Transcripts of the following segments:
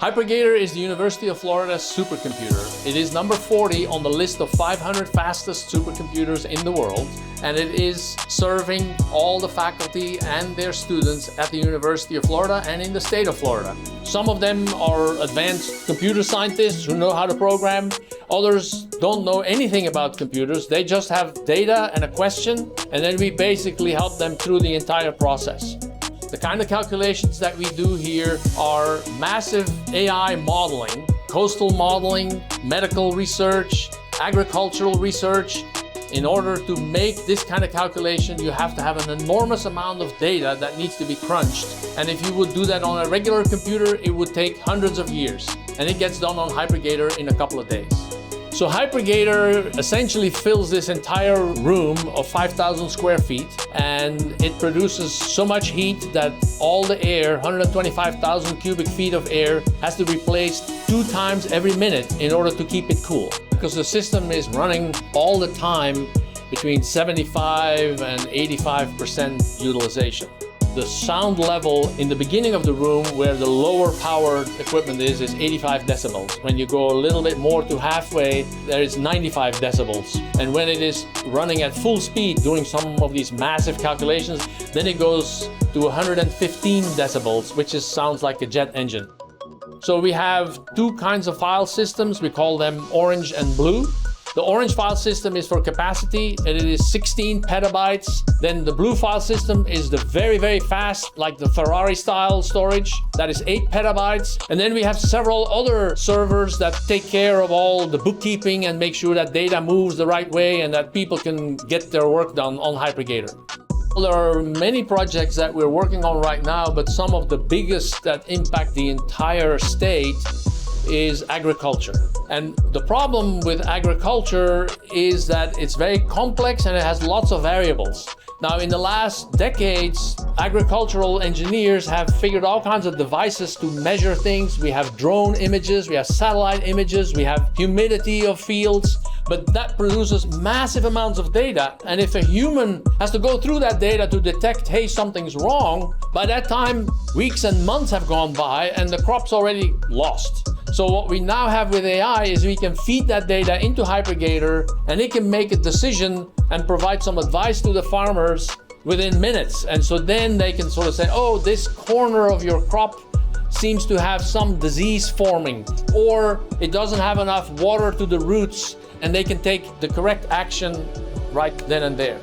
HiPerGator is the University of Florida's supercomputer. It is number 40 on the list of 500 fastest supercomputers in the world, and it is serving all the faculty and their students at the University of Florida and in the state of Florida. Some of them are advanced computer scientists who know how to program. Others don't know anything about computers. They just have data and a question, and then we basically help them through the entire process. The kind of calculations that we do here are massive AI modeling, coastal modeling, medical research, agricultural research. In order to make this kind of calculation, you have to have an enormous amount of data that needs to be crunched. And if you would do that on a regular computer, it would take hundreds of years. And it gets done on HiPerGator in a couple of days. So HiPerGator essentially fills this entire room of 5,000 square feet, and it produces so much heat that all the air, 125,000 cubic feet of air, has to be replaced 2 times every minute in order to keep it cool. Because the system is running all the time between 75 and 85% utilization. The sound level in the beginning of the room, where the lower powered equipment is 85 decibels. When you go a little bit more to halfway, there is 95 decibels. And when it is running at full speed, doing some of these massive calculations, then it goes to 115 decibels, which sounds like a jet engine. So we have 2 kinds of file systems. We call them orange and blue. The orange file system is for capacity, and it is 16 petabytes. Then the blue file system is the very, very fast, like the Ferrari style storage. That is 8 petabytes. And then we have several other servers that take care of all the bookkeeping and make sure that data moves the right way and that people can get their work done on HiPerGator. There are many projects that we're working on right now, but some of the biggest that impact the entire state is agriculture. And the problem with agriculture is that it's very complex and it has lots of variables. Now, in the last decades, agricultural engineers have figured all kinds of devices to measure things. We have drone images, we have satellite images, we have humidity of fields, but that produces massive amounts of data. And if a human has to go through that data to detect, hey, something's wrong, by that time, weeks and months have gone by and the crop's already lost. So what we now have with AI is we can feed that data into HiPerGator, and it can make a decision and provide some advice to the farmers within minutes. And so then they can sort of say, oh, this corner of your crop seems to have some disease forming, or it doesn't have enough water to the roots, and they can take the correct action right then and there.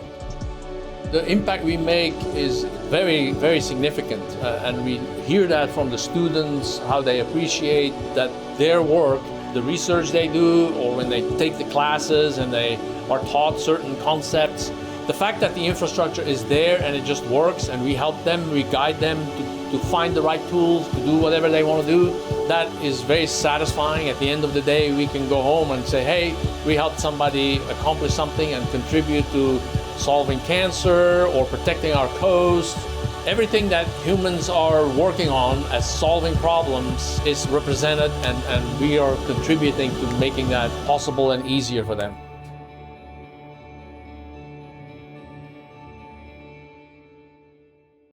The impact we make is very, very significant, and we hear that from the students, how they appreciate that their work, the research they do, or when they take the classes and they are taught certain concepts. The fact that the infrastructure is there and it just works, and we help them, we guide them to find the right tools, to do whatever they want to do, that is very satisfying. At the end of the day, we can go home and say, hey, we helped somebody accomplish something and contribute to solving cancer or protecting our coast. Everything that humans are working on as solving problems is represented, and we are contributing to making that possible and easier for them.